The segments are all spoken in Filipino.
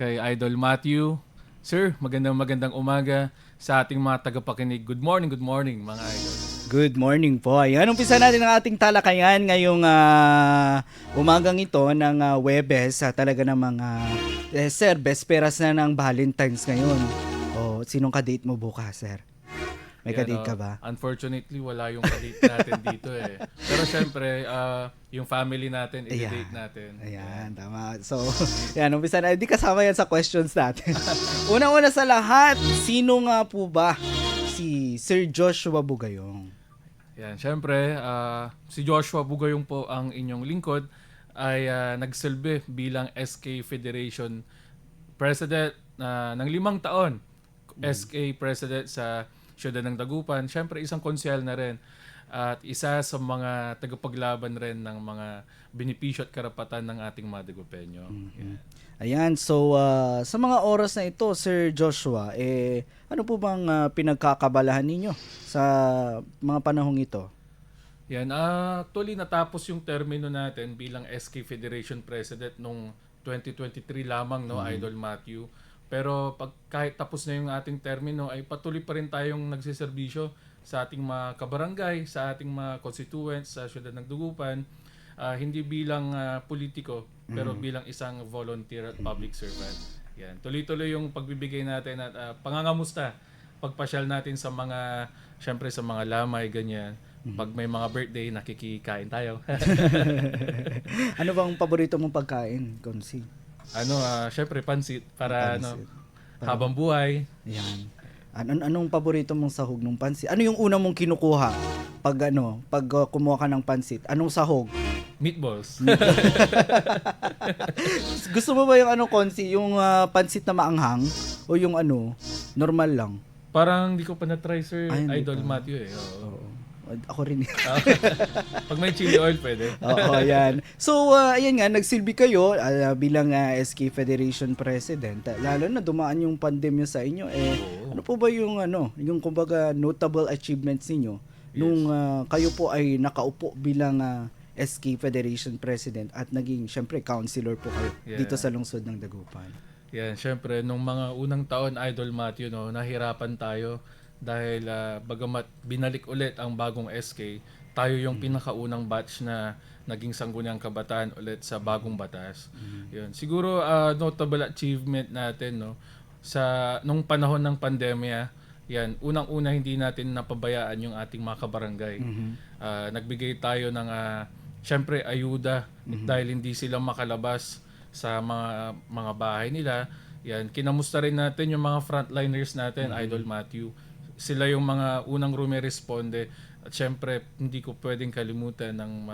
Kay Idol Matthew. Sir, magandang umaga sa ating mga tagapakinig. Good morning mga idol. Good morning po. Ayan, umpisa natin ang ating talakayan ngayong umagang ito ng Webes. Talaga namang, sir, besperas na ng Valentine's ngayon. O, sinong ka-date mo bukas, sir? May ka-date ka ba? Unfortunately, wala yung ka-date natin dito eh. Pero syempre, yung family natin, i-date natin. Ayan, tama. So, yan, umpisa na. Hindi kasama yan sa questions natin. Una-una sa lahat, sino nga po ba si Sir Joshua Bugayong? Yan, syempre, si Joshua Bugayong po ang inyong lingkod ay nagsilbi bilang SK Federation President ng 5 taon. SK President sa Siyudad ng Dagupan. Syempre, isang konsyel na rin. At isa sa mga tagapaglaban rin ng mga benepisyo at karapatan ng ating mga Dagupeño. Mm-hmm. Ayan, so sa mga oras na ito, Sir Joshua, ano po bang pinagkakabalahan ninyo sa mga panahong ito? Yan, actually natapos yung termino natin bilang SK Federation President nung 2023 lamang, no, Idol Matthew. Pero kahit tapos na yung ating termino, ay patuloy pa rin tayong nagsiservisyo sa ating mga kabarangay, sa ating mga constituents sa Siyudad ng Dagupan. Hindi bilang politiko, pero bilang isang volunteer at public servant. Yan. Tuloy-tuloy yung pagbibigay natin at pangangamusta, pagpasyal natin sa mga, syempre sa mga lamay, ganyan. Pag may mga birthday, nakikikain tayo. Ano bang paborito mong pagkain, Konsi? Syempre pansit para Pansit. habang buhay. Ayan. Anong paborito mong sahog ng pansit? Ano yung una mong kinukuha pag kumuha ka ng pansit? Anong sahog? Meatballs. Gusto mo ba yung Konsi, yung pansit na maanghang o yung normal lang? Parang hindi ko pa na-try, Sir. Ay, hindi Idol pa. Matthew eh. Oo. Oo. Ako rin. Pag may chili oil, pwede. Oo, yan. So, ayan nga, nagsilbi kayo bilang SK Federation President. Lalo na dumaan yung pandemya sa inyo. Oo. Ano po ba yung kumbaga notable achievements niyo nung kayo po ay nakaupo bilang SK Federation President at naging, syempre, councilor po kayo dito sa lungsod ng Dagupan? Yan, syempre, nung mga unang taon, Idol Matthew, no, nahirapan tayo dahil bagamat binalik ulit ang bagong SK, tayo yung pinakaunang batch na naging sangguniang kabataan ulit sa bagong batas. Yun. Siguro notable achievement natin, no, sa nung panahon ng pandemya, yan, unang-una hindi natin napabayaan yung ating mga kabarangay. Nagbigay tayo ng syempre ayuda dahil hindi sila makalabas sa mga bahay nila. Yan, kinamusta rin natin yung mga frontliners natin, Idol Matthew. Sila yung mga unang rumeresponde at syempre hindi ko pwedeng kalimutan ng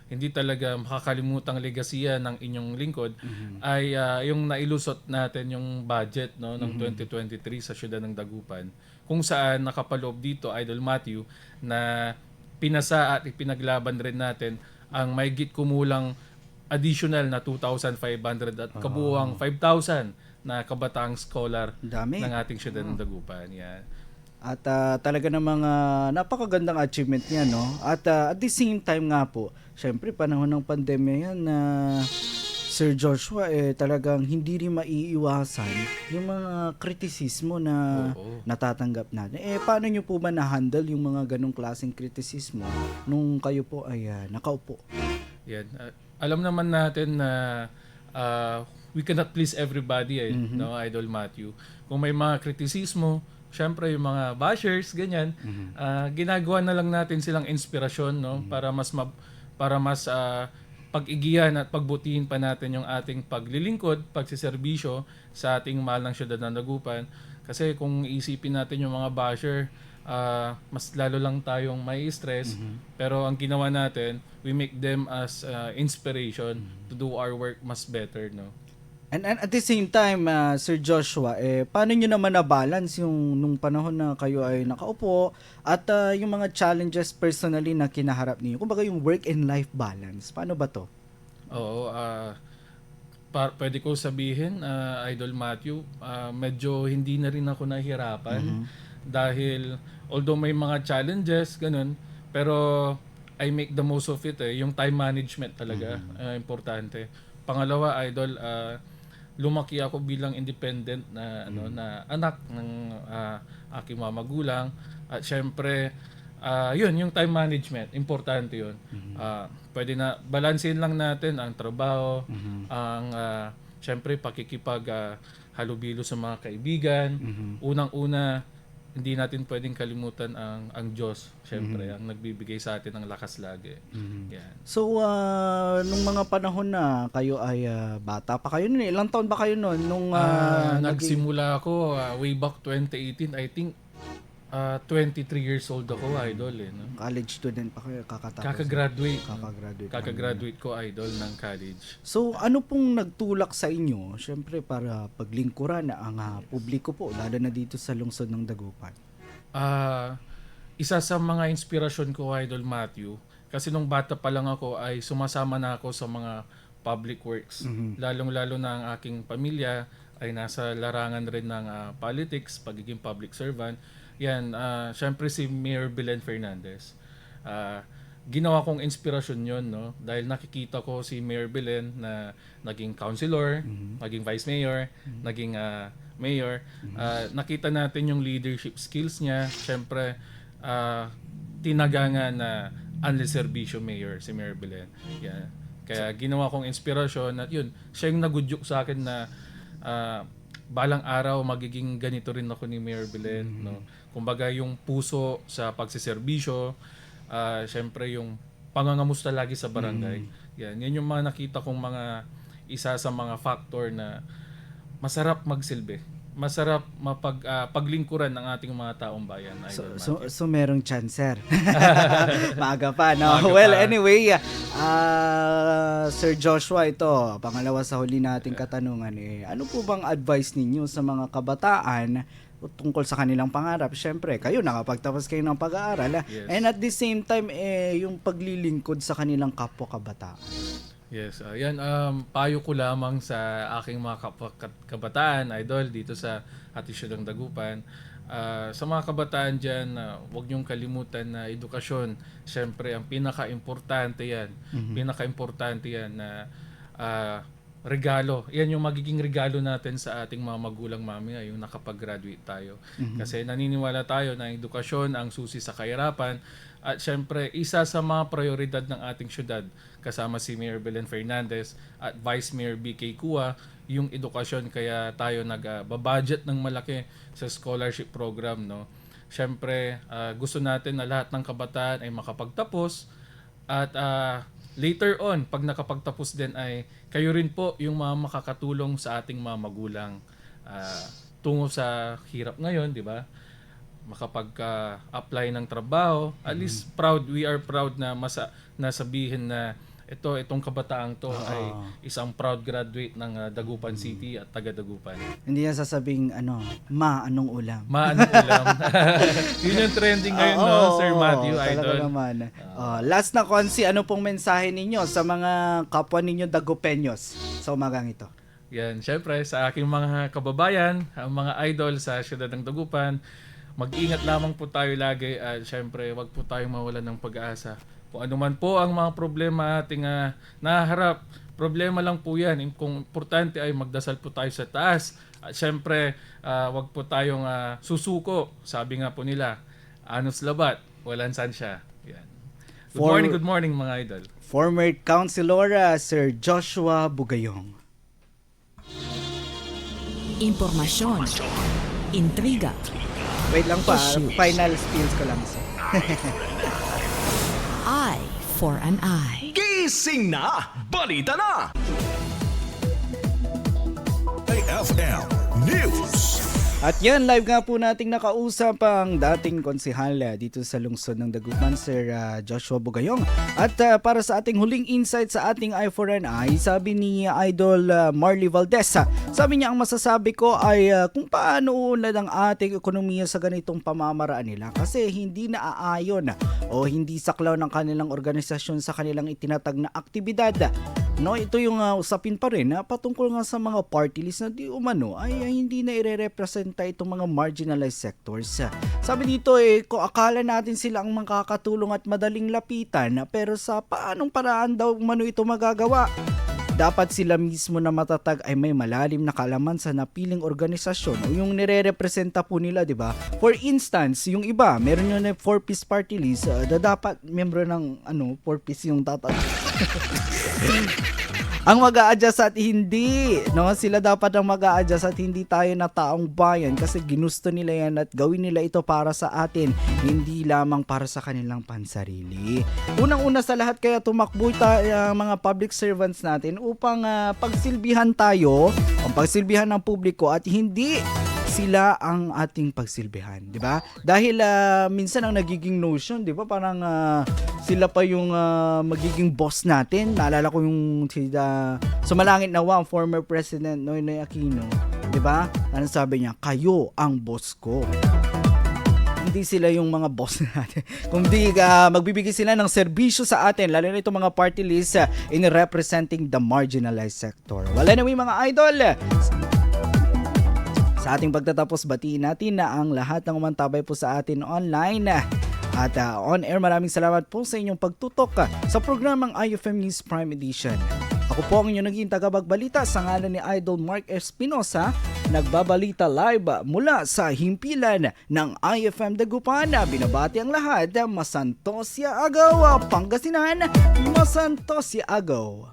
hindi talaga makakalimutang legasiya ng inyong lingkod ay yung nailusot natin yung budget, no, ng 2023 sa Siyudad ng Dagupan, kung saan nakapaloob dito, Idol Matthew, na pinasa at ipinaglaban rin natin ang mahigit kumulang additional na 2,500 at kabuuang 5,000 na kabataang scholar Dami. ng ating Siyudad ng Dagupan. Yan. At talaga namang napakagandang achievement niya, no? At the same time nga po, syempre panahon ng pandemya yan na Sir Joshua, talagang hindi rin maiiwasan yung mga kritisismo na natatanggap natin. Paano nyo po ba na-handle yung mga ganong klaseng kritisismo nung kayo po ay nakaupo? Yan. Alam naman natin na we cannot please everybody, no, Idol Matthew. Kung may mga kritisismo, syempre yung mga bashers, ganyan, ginagawa na lang natin silang inspirasyon, no, para mas pag-igihan at pagbutihin pa natin yung ating paglilingkod, pagsiservisyo sa ating mahal ng Siyudad ng Dagupan. Kasi kung isipin natin yung mga basher, mas lalo lang tayong may stress. Pero ang ginawa natin, we make them as inspiration to do our work mas better, no. And at the same time, Sir Joshua, paano nyo naman na-balance yung nung panahon na kayo ay nakaupo at yung mga challenges personally na kinaharap niyo? Kumbaga yung work and life balance, paano ba to? Oo, pwede ko sabihin, Idol Matthew, medyo hindi na rin ako nahihirapan dahil although may mga challenges, ganun, pero I make the most of it. Yung time management talaga, importante. Pangalawa, Idol, lumaki ako bilang independent na na anak ng aking mga magulang. At syempre yun, yung time management, importante yun. Pwede na balansin lang natin ang trabaho, ang syempre pakikipag halubilo sa mga kaibigan. Unang-una, hindi natin pwedeng kalimutan ang Diyos, syempre, ang nagbibigay sa atin ng lakas lagi. Yan. So, nung mga panahon na kayo ay bata pa kayo nun, ilang taon ba kayo nun? Nung, Nagsimula ako way back 2018, I think 23 years old ako, idol. No? college student pa kayo, kakatapos. Kakagraduate Kakagraduate. ko, idol, ng college. So, ano pong nagtulak sa inyo, syempre, para paglingkuran ang publiko po, lalo na dito sa lungsod ng Dagupan? Isa sa mga inspirasyon ko, Idol Matthew, kasi nung bata pa lang ako ay sumasama na ako sa mga public works. Lalong-lalo na ang aking pamilya ay nasa larangan rin ng politics, pagiging public servant. Yan, syempre si Mayor Belen Fernandez. Ginawa kong inspirasyon yon, no? Dahil nakikita ko si Mayor Belen na naging councilor, naging vice mayor, naging mayor. Nakita natin yung leadership skills niya. Syempre, tinagangan na unless serbisyo mayor, si Mayor Belen. Yan. Kaya ginawa kong inspirasyon at yun, siya yung nagudyok sa akin na balang araw magiging ganito rin ako ni Mayor Belen, no? Kumbaga yung puso sa pagsiserbisyo, syempre yung pangangamusta lagi sa barangay. Yan yung mga nakita kong mga isa sa mga factor na masarap magsilbi. Masarap paglingkuran ng ating mga taong bayan. So merong chance, sir. Maaga pa, no? Maaga Well, pa. anyway, Sir Joshua, ito, pangalawa sa huli nating katanungan, ano po bang advice ninyo sa mga kabataan tungkol sa kanilang pangarap? Siyempre, kayo nakapagtapos kayo ng pag-aaral, Yes. and at the same time, yung paglilingkod sa kanilang kapwa kabataan. Yes, yan payo ko lamang sa aking mga kabataan, idol, dito sa Atisyon ng Dagupan. Sa mga kabataan dyan, huwag niyong kalimutan na edukasyon. Siyempre, ang pinaka-importante yan. Pinaka-importante yan na regalo. Yan yung magiging regalo natin sa ating mga magulang mamaya, yung nakapag-graduate tayo. Kasi naniniwala tayo na edukasyon ang susi sa kahirapan. At syempre, isa sa mga prioridad ng ating syudad, kasama si Mayor Belen Fernandez at Vice Mayor BK Kua, yung edukasyon. Kaya tayo nagbabudget ng malaki sa scholarship program, no? Syempre, gusto natin na lahat ng kabataan ay makapagtapos at later on, pag nakapagtapos din ay kayo rin po yung mga makakatulong sa ating mga magulang tungo sa hirap ngayon, di ba? Makapag-apply ng trabaho. At least we are proud na nasabihin na itong kabataang to ay isang proud graduate ng Dagupan City at taga Dagupan. Hindi niya sasabing, anong ulam? Maanong ulam. Yun yung trending ngayon, no, Sir Matthew, talaga idol. naman. Last na, Konsi, ano pong mensahe ninyo sa mga kapwa ninyo Dagupenyos sa umagang ito? Yan, syempre sa aking mga kababayan, ang mga idol sa siyudad ng Dagupan, mag-ingat lamang po tayo lagi at syempre wag po tayong mawalan ng pag-asa. Kung ano man po ang mga problema ating naharap, problema lang po yan. Kung importante ay magdasal po tayo sa taas. At syempre, wag po tayong susuko. Sabi nga po nila, anos labat, walang sansya. Yan. Good morning mga idol. Former Councilor Sir Joshua Bugayong. Impormasyon, intriga, Wait lang pa, Issue. final spills ko lang, sir. eye for an eye. Gising na! Balita na! AFM News. At yan, live nga po nating nakausap ang dating konsehal dito sa lungsod ng Dagupan, Sir Joshua Bugayong. At para sa ating huling insight sa ating Eye for an Eye, sabi ni Idol Marley Valdez, sabi niya ang masasabi ko ay kung paano unlad ang ating ekonomiya sa ganitong pamamaraan nila kasi hindi naaayon o hindi saklaw ng kanilang organisasyon sa kanilang itinatag na aktibidad. No, ito yung usapin pa rin patungkol nga sa mga party list na di umano ay hindi na ire-representa itong mga marginalized sectors. Sabi dito kung akala natin sila ang makakatulong at madaling lapitan pero sa paanong paraan daw umano ito magagawa? dapat sila mismo na matatag ay may malalim na kaalaman sa napiling organisasyon o yung nire-representa po nila, di ba? For instance, yung iba, meron yun na 4-piece party list, dapat membro ng 4-piece yung ang mag-a-adjust at hindi, no? Sila dapat ang mag-a-adjust at hindi tayo na taong bayan kasi ginusto nila yan at gawin nila ito para sa atin, hindi lamang para sa kanilang pansarili. Unang-una sa lahat kaya tumakbo tayo mga public servants natin upang pagsilbihan tayo, ang pagsilbihan ng publiko at hindi sila ang ating pagsilbihan, di ba? Dahil minsan ang nagiging notion, di ba? Parang sila pa yung magiging boss natin. Naalala ko yung sumalangit nawa, ang former president Noynoy Aquino, di ba? Ano sabi niya? Kayo ang boss ko. Hindi sila yung mga boss natin. Kung di magbibigay sila ng serbisyo sa atin, lalo na itong mga party list in representing the marginalized sector. Well, anyway mga idol, sa ating pagtatapos, batiin natin na ang lahat ng umantabay po sa atin online at on air. Maraming salamat po sa inyong pagtutok sa programang IFM News Prime Edition. Ako po ang inyong naging tagapagbalita sa ngalan ni Idol Mark Espinosa, nagbabalita live mula sa himpilan ng IFM Dagupan. Binabati ang lahat, Masantosya Agaw, Pangasinan, Masantosya Agaw,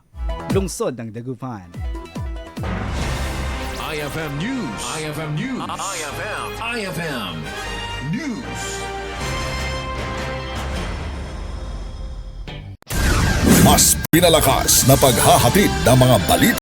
lungsod ng Dagupan. IFM News. IFM News. IFM News. Mas pinalakas na paghahatid ng mga balita